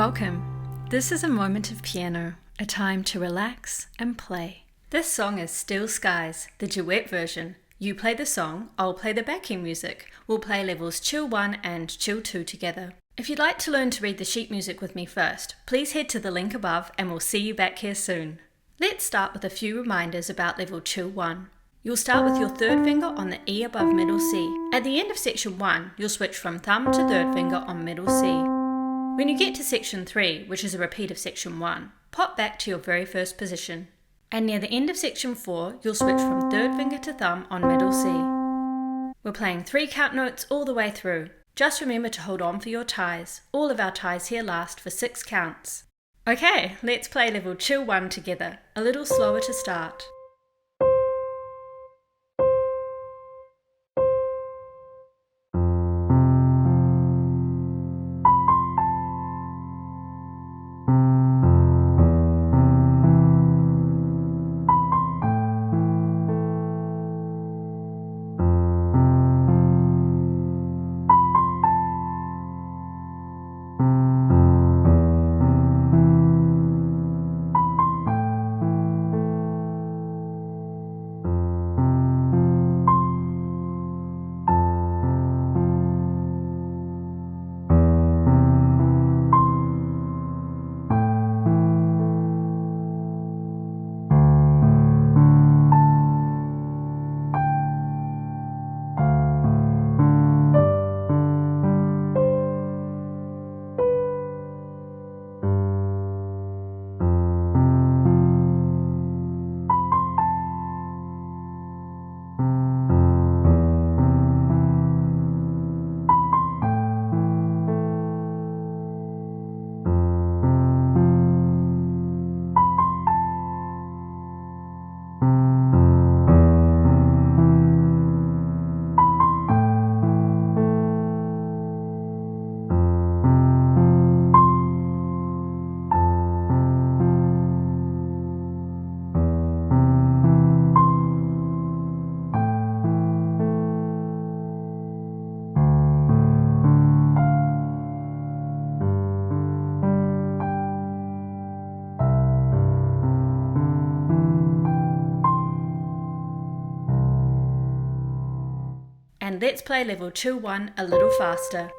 Welcome. This is a moment of piano, a time to relax and play. This song is Still Skies, the duet version. You play the song, I'll play the backing music. We'll play levels Chill 1 and Chill 2 together. If you'd like to learn to read the sheet music with me first, please head to the link above and we'll see you back here soon. Let's start with a few reminders about level Chill 1. You'll start with your third finger on the E above middle C. At the end of section 1, you'll switch from thumb to third finger on middle C. When you get to section 3, which is a repeat of section 1, pop back to your very first position. And near the end of section 4, you'll switch from third finger to thumb on middle C. We're playing 3 count notes all the way through. Just remember to hold on for your ties. All of our ties here last for 6 counts. Okay, let's play level Chill 1 together, a little slower to start. And let's play level Chill 1 a little faster.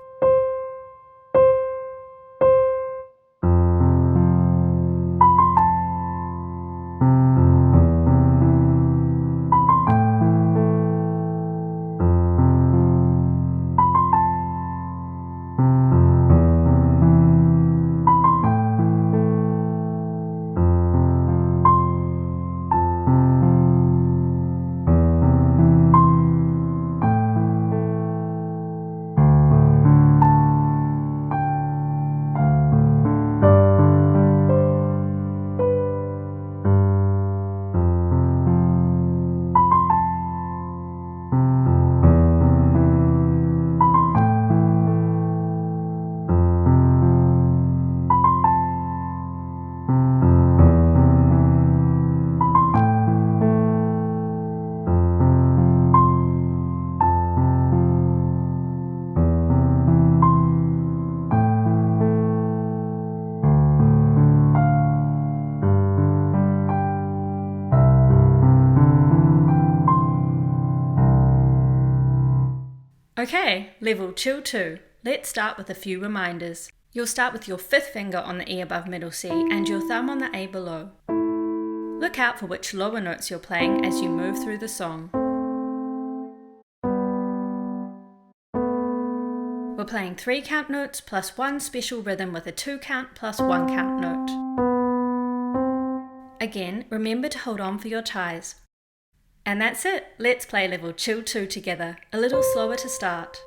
Okay, level Chill 2. Let's start with a few reminders. You'll start with your 5th finger on the E above middle C and your thumb on the A below. Look out for which lower notes you're playing as you move through the song. We're playing 3 count notes plus 1 special rhythm with a 2 count plus 1 count note. Again, remember to hold on for your ties. And that's it. Let's play level Chill 2 together, a little slower to start.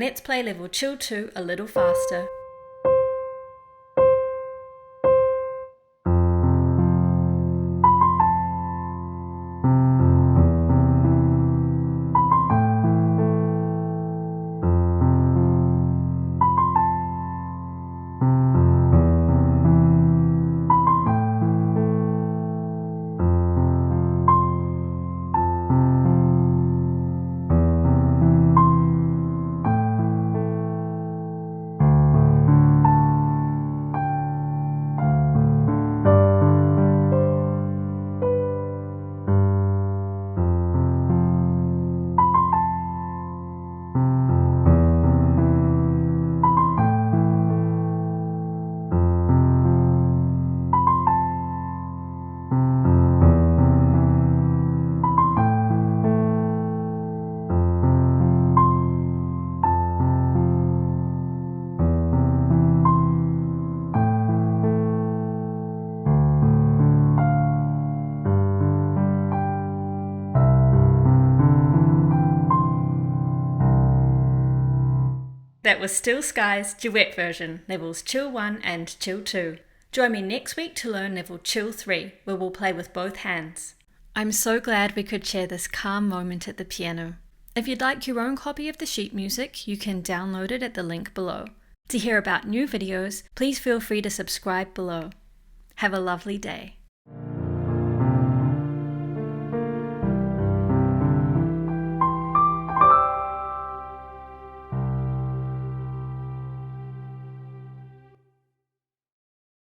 let's play level Chill 2 a little faster. That was Still Skies Duet version, levels Chill 1 and Chill 2. Join me next week to learn level Chill 3, where we'll play with both hands. I'm so glad we could share this calm moment at the piano. If you'd like your own copy of the sheet music, you can download it at the link below. To hear about new videos, please feel free to subscribe below. Have a lovely day.